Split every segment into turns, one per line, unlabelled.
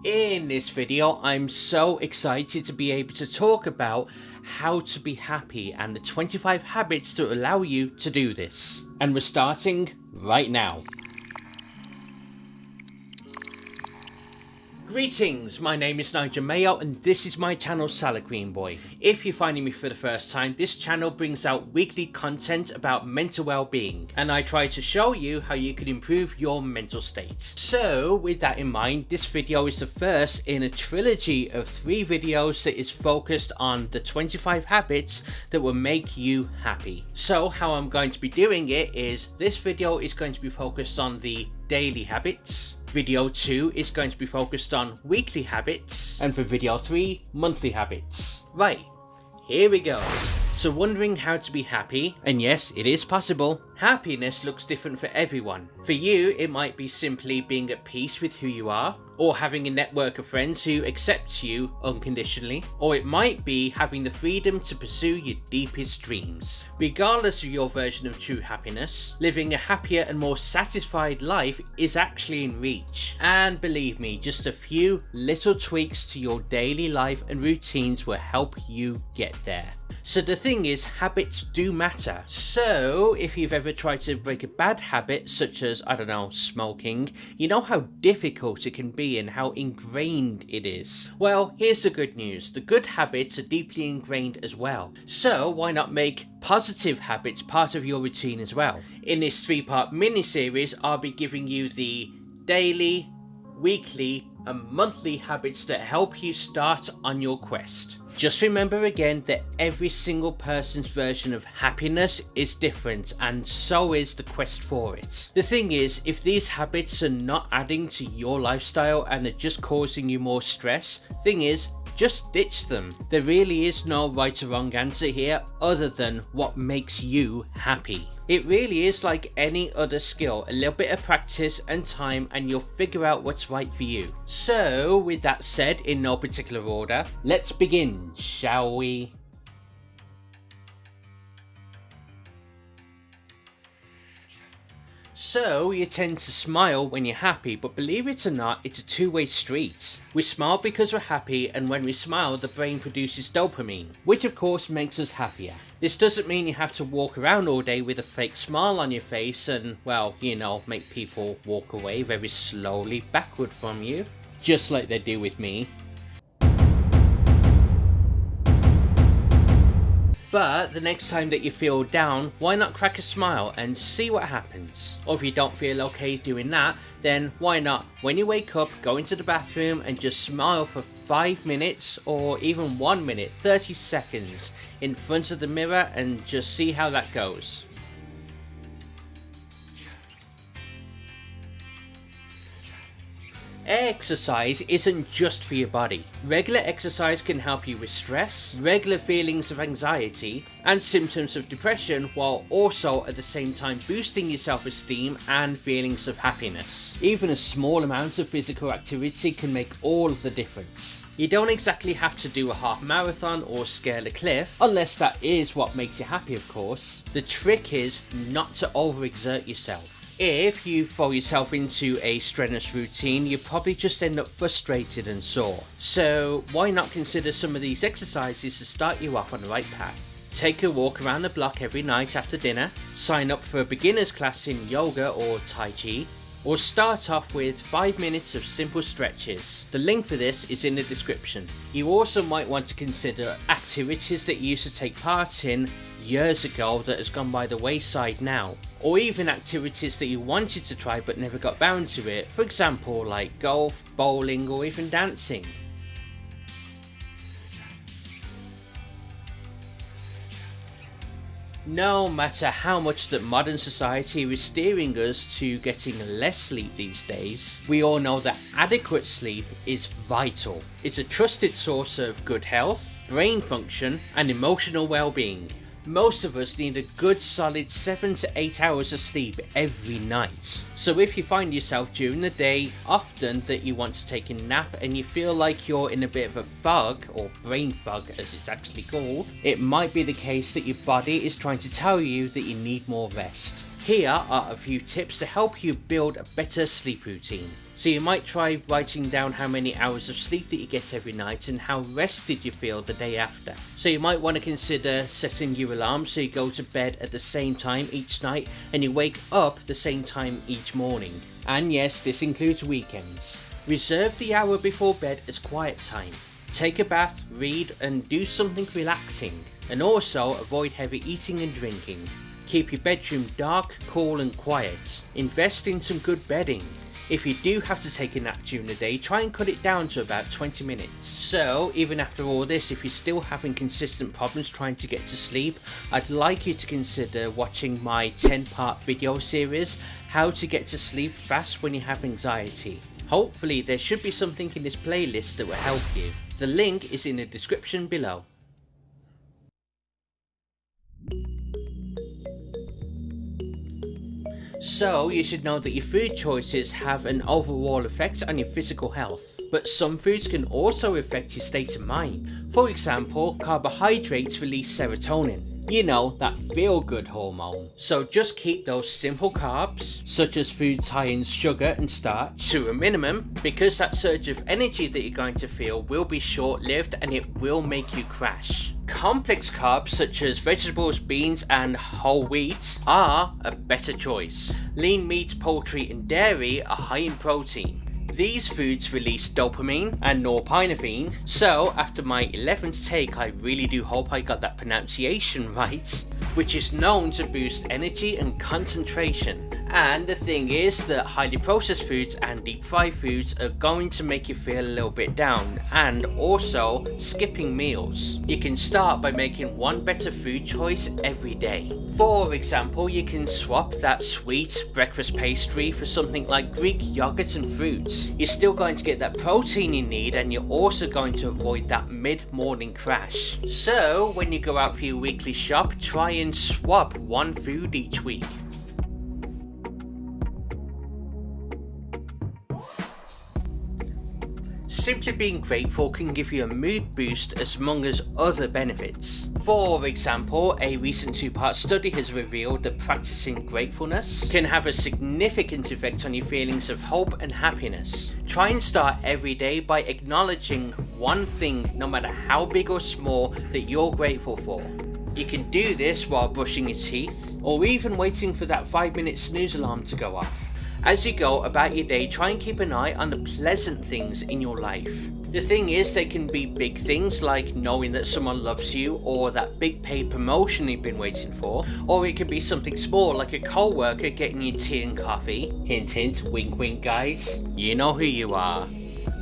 In this video, I'm so excited to be able to talk about how to be happy and the 25 habits that allow you to do this. And we're starting right now. Greetings, my name is Nigel Mayo and this is my channel Salad Green Boy. If you're finding me for the first time, this channel brings out weekly content about mental well-being and I try to show you how you can improve your mental state. So with that in mind, this video is the first in a trilogy of 3 videos that is focused on the 25 habits that will make you happy. So how I'm going to be doing it is this video is going to be focused on the daily habits. Video 2 is going to be focused on weekly habits, and for video 3, monthly habits. Right, here we go. So wondering how to be happy, and yes, it is possible. Happiness looks different for everyone. For you, it might be simply being at peace with who you are, or having a network of friends who accept you unconditionally, or it might be having the freedom to pursue your deepest dreams. Regardless of your version of true happiness, living a happier and more satisfied life is actually in reach. And believe me, just a few little tweaks to your daily life and routines will help you get there. So the thing is, habits do matter. So if you've ever tried to break a bad habit such as, I don't know, smoking, you know how difficult it can be and how ingrained it is. Well, here's the good news. The good habits are deeply ingrained as well. So why not make positive habits part of your routine as well? In this 3-part mini-series, I'll be giving you the daily, weekly and monthly habits that help you start on your quest. Just remember again that every single person's version of happiness is different, and so is the quest for it. The thing is, if these habits are not adding to your lifestyle and are just causing you more stress, thing is, just ditch them. There really is no right or wrong answer here other than what makes you happy. It really is like any other skill, a little bit of practice and time and you'll figure out what's right for you. So with that said, in no particular order, let's begin, shall we? So you tend to smile when you're happy, but believe it or not, it's a two-way street. We smile because we're happy, and when we smile the brain produces dopamine, which of course makes us happier. This doesn't mean you have to walk around all day with a fake smile on your face and, well, you know, make people walk away very slowly backward from you, just like they do with me. But the next time that you feel down, why not crack a smile and see what happens? Or if you don't feel okay doing that, then why not, when you wake up, go into the bathroom and just smile for 5 minutes or even 1 minute, 30 seconds in front of the mirror and just see how that goes. Exercise isn't just for your body. Regular exercise can help you with stress, regular feelings of anxiety, and symptoms of depression, while also at the same time boosting your self-esteem and feelings of happiness. Even a small amount of physical activity can make all of the difference. You don't exactly have to do a half marathon or scale a cliff, unless that is what makes you happy, of course. The trick is not to overexert yourself. If you throw yourself into a strenuous routine, you probably just end up frustrated and sore. So why not consider some of these exercises to start you off on the right path? Take a walk around the block every night after dinner, sign up for a beginner's class in yoga or tai chi, or start off with 5 minutes of simple stretches. The link for this is in the description. You also might want to consider activities that you used to take part in years ago that has gone by the wayside now, or even activities that you wanted to try but never got bound to it, for example like golf, bowling or even dancing. No matter how much that modern society is steering us to getting less sleep these days, we all know that adequate sleep is vital. It's a trusted source of good health, brain function and emotional well-being. Most of us need a good solid 7 to 8 hours of sleep every night. So if you find yourself during the day often that you want to take a nap and you feel like you're in a bit of a fog, or brain fog as it's actually called, it might be the case that your body is trying to tell you that you need more rest. Here are a few tips to help you build a better sleep routine. So you might try writing down how many hours of sleep that you get every night and how rested you feel the day after. So you might want to consider setting your alarm so you go to bed at the same time each night and you wake up the same time each morning. And yes, this includes weekends. Reserve the hour before bed as quiet time. Take a bath, read and do something relaxing. And also avoid heavy eating and drinking. Keep your bedroom dark, cool and quiet. Invest in some good bedding. If you do have to take a nap during the day, try and cut it down to about 20 minutes. So even after all this, if you're still having consistent problems trying to get to sleep, I'd like you to consider watching my 10-part video series, How to Get to Sleep Fast When You Have Anxiety. Hopefully there should be something in this playlist that will help you. The link is in the description below. So you should know that your food choices have an overall effect on your physical health, but some foods can also affect your state of mind. For example, carbohydrates release serotonin. You know, that feel-good hormone. So just keep those simple carbs, such as foods high in sugar and starch, to a minimum, because that surge of energy that you're going to feel will be short-lived and it will make you crash. Complex carbs such as vegetables, beans and whole wheat are a better choice. Lean meat, poultry and dairy are high in protein. These foods release dopamine and norepinephrine, so after my 11th take I really do hope I got that pronunciation right, which is known to boost energy and concentration. And the thing is that highly processed foods and deep fried foods are going to make you feel a little bit down, and also skipping meals. You can start by making one better food choice every day. For example, you can swap that sweet breakfast pastry for something like Greek yogurt and fruits. You're still going to get that protein you need and you're also going to avoid that mid-morning crash. So when you go out for your weekly shop, try and swap one food each week. Simply being grateful can give you a mood boost as among as other benefits. For example, a recent 2-part study has revealed that practicing gratefulness can have a significant effect on your feelings of hope and happiness. Try and start every day by acknowledging one thing, no matter how big or small, that you're grateful for. You can do this while brushing your teeth, or even waiting for that 5-minute snooze alarm to go off. As you go about your day, try and keep an eye on the pleasant things in your life. The thing is, they can be big things like knowing that someone loves you or that big paid promotion you've been waiting for, or it could be something small like a co-worker getting you tea and coffee. Hint hint, wink wink guys, you know who you are.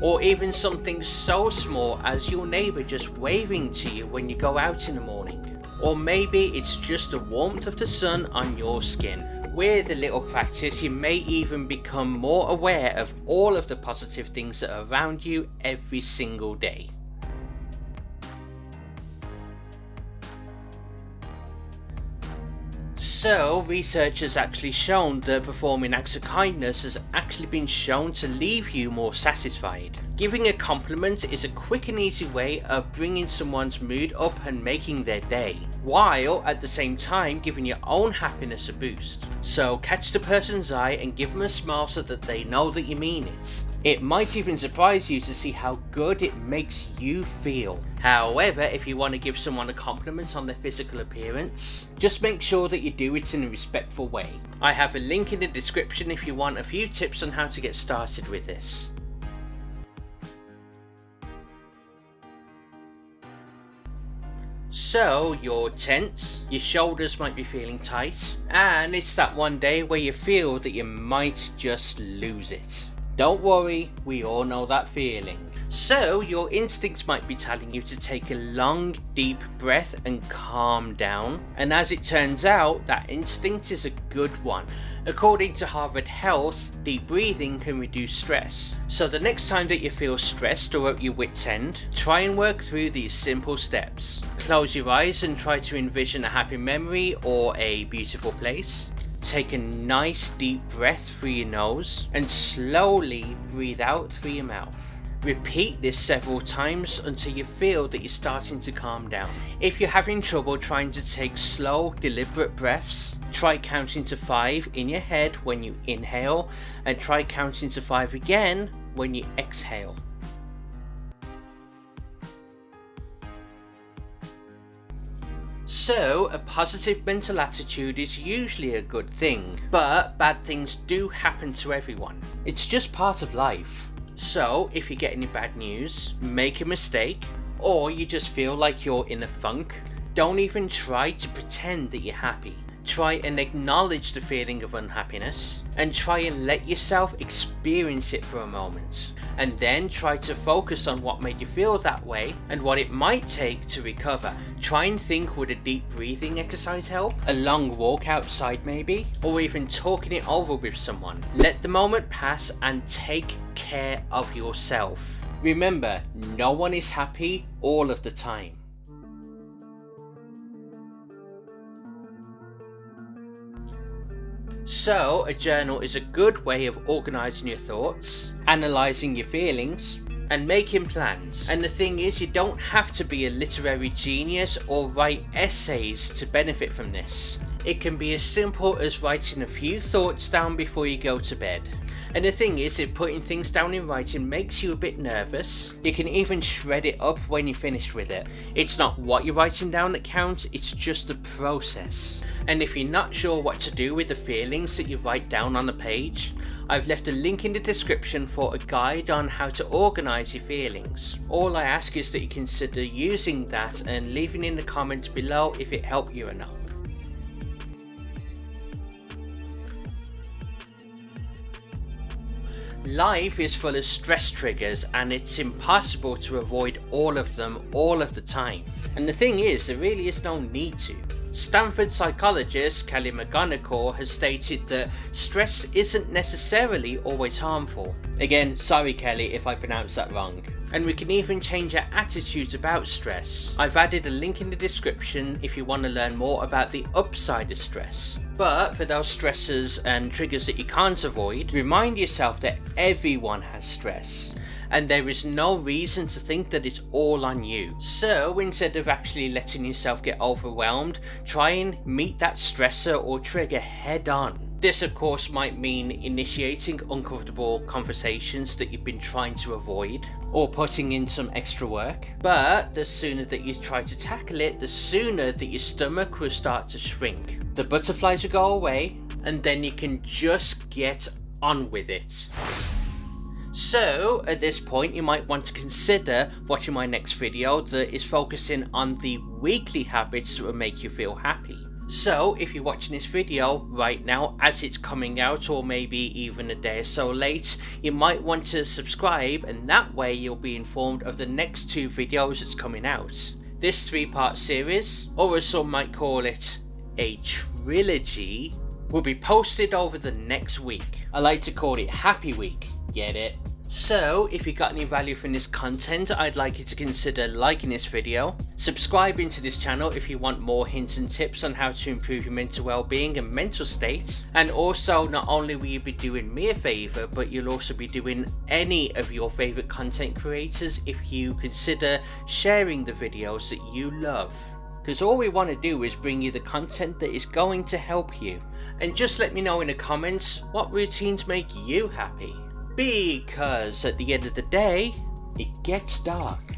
Or even something so small as your neighbour just waving to you when you go out in the morning. Or maybe it's just the warmth of the sun on your skin. With a little practice, you may even become more aware of all of the positive things that are around you every single day. So, research has actually shown that performing acts of kindness has actually been shown to leave you more satisfied. Giving a compliment is a quick and easy way of bringing someone's mood up and making their day, while at the same time giving your own happiness a boost. So catch the person's eye and give them a smile so that they know that you mean it. It might even surprise you to see how good it makes you feel. However, if you want to give someone a compliment on their physical appearance, just make sure that you do it in a respectful way. I have a link in the description if you want a few tips on how to get started with this. So you're tense, your shoulders might be feeling tight, and it's that one day where you feel that you might just lose it. Don't worry, we all know that feeling. So your instincts might be telling you to take a long, deep breath and calm down. And as it turns out, that instinct is a good one. According to Harvard Health, deep breathing can reduce stress. So the next time that you feel stressed or at your wit's end, try and work through these simple steps. Close your eyes and try to envision a happy memory or a beautiful place. Take a nice deep breath through your nose and slowly breathe out through your mouth. Repeat this several times until you feel that you're starting to calm down. If you're having trouble trying to take slow, deliberate breaths, try counting to 5 in your head when you inhale, and try counting to 5 again when you exhale. So, a positive mental attitude is usually a good thing, but bad things do happen to everyone. It's just part of life. So, if you get any bad news, make a mistake, or you just feel like you're in a funk, don't even try to pretend that you're happy. Try and acknowledge the feeling of unhappiness, and try and let yourself experience it for a moment. And then try to focus on what made you feel that way and what it might take to recover. Try and think, would a deep breathing exercise help? A long walk outside maybe? Or even talking it over with someone. Let the moment pass and take care of yourself. Remember, no one is happy all of the time. So, a journal is a good way of organising your thoughts, analysing your feelings, and making plans. And the thing is, you don't have to be a literary genius or write essays to benefit from this. It can be as simple as writing a few thoughts down before you go to bed. And the thing is, if putting things down in writing makes you a bit nervous, you can even shred it up when you're finished with it. It's not what you're writing down that counts, it's just the process. And if you're not sure what to do with the feelings that you write down on a page, I've left a link in the description for a guide on how to organise your feelings. All I ask is that you consider using that and leaving in the comments below if it helped you or not. Life is full of stress triggers and it's impossible to avoid all of them all of the time. And the thing is, there really is no need to. Stanford psychologist Kelly McGonigal has stated that stress isn't necessarily always harmful. Again, sorry Kelly if I pronounced that wrong. And we can even change our attitudes about stress. I've added a link in the description if you want to learn more about the upside of stress. But for those stressors and triggers that you can't avoid, remind yourself that everyone has stress. And there is no reason to think that it's all on you. So instead of actually letting yourself get overwhelmed, try and meet that stressor or trigger head on. This of course might mean initiating uncomfortable conversations that you've been trying to avoid, or putting in some extra work. But the sooner that you try to tackle it, the sooner that your stomach will start to shrink. The butterflies will go away, and then you can just get on with it. So at this point you might want to consider watching my next video that is focusing on the weekly habits that will make you feel happy. So if you're watching this video right now as it's coming out, or maybe even a day or so late, you might want to subscribe, and that way you'll be informed of the next 2 videos that's coming out. This 3-part series, or as some might call it, a trilogy, will be posted over the next week. I like to call it Happy Week, get it? So if you got any value from this content, I'd like you to consider liking this video, subscribing to this channel if you want more hints and tips on how to improve your mental well-being and mental state. And also, not only will you be doing me a favour, but you'll also be doing any of your favourite content creators if you consider sharing the videos that you love. Because all we want to do is bring you the content that is going to help you. And just let me know in the comments what routines make you happy. Because at the end of the day, it gets dark.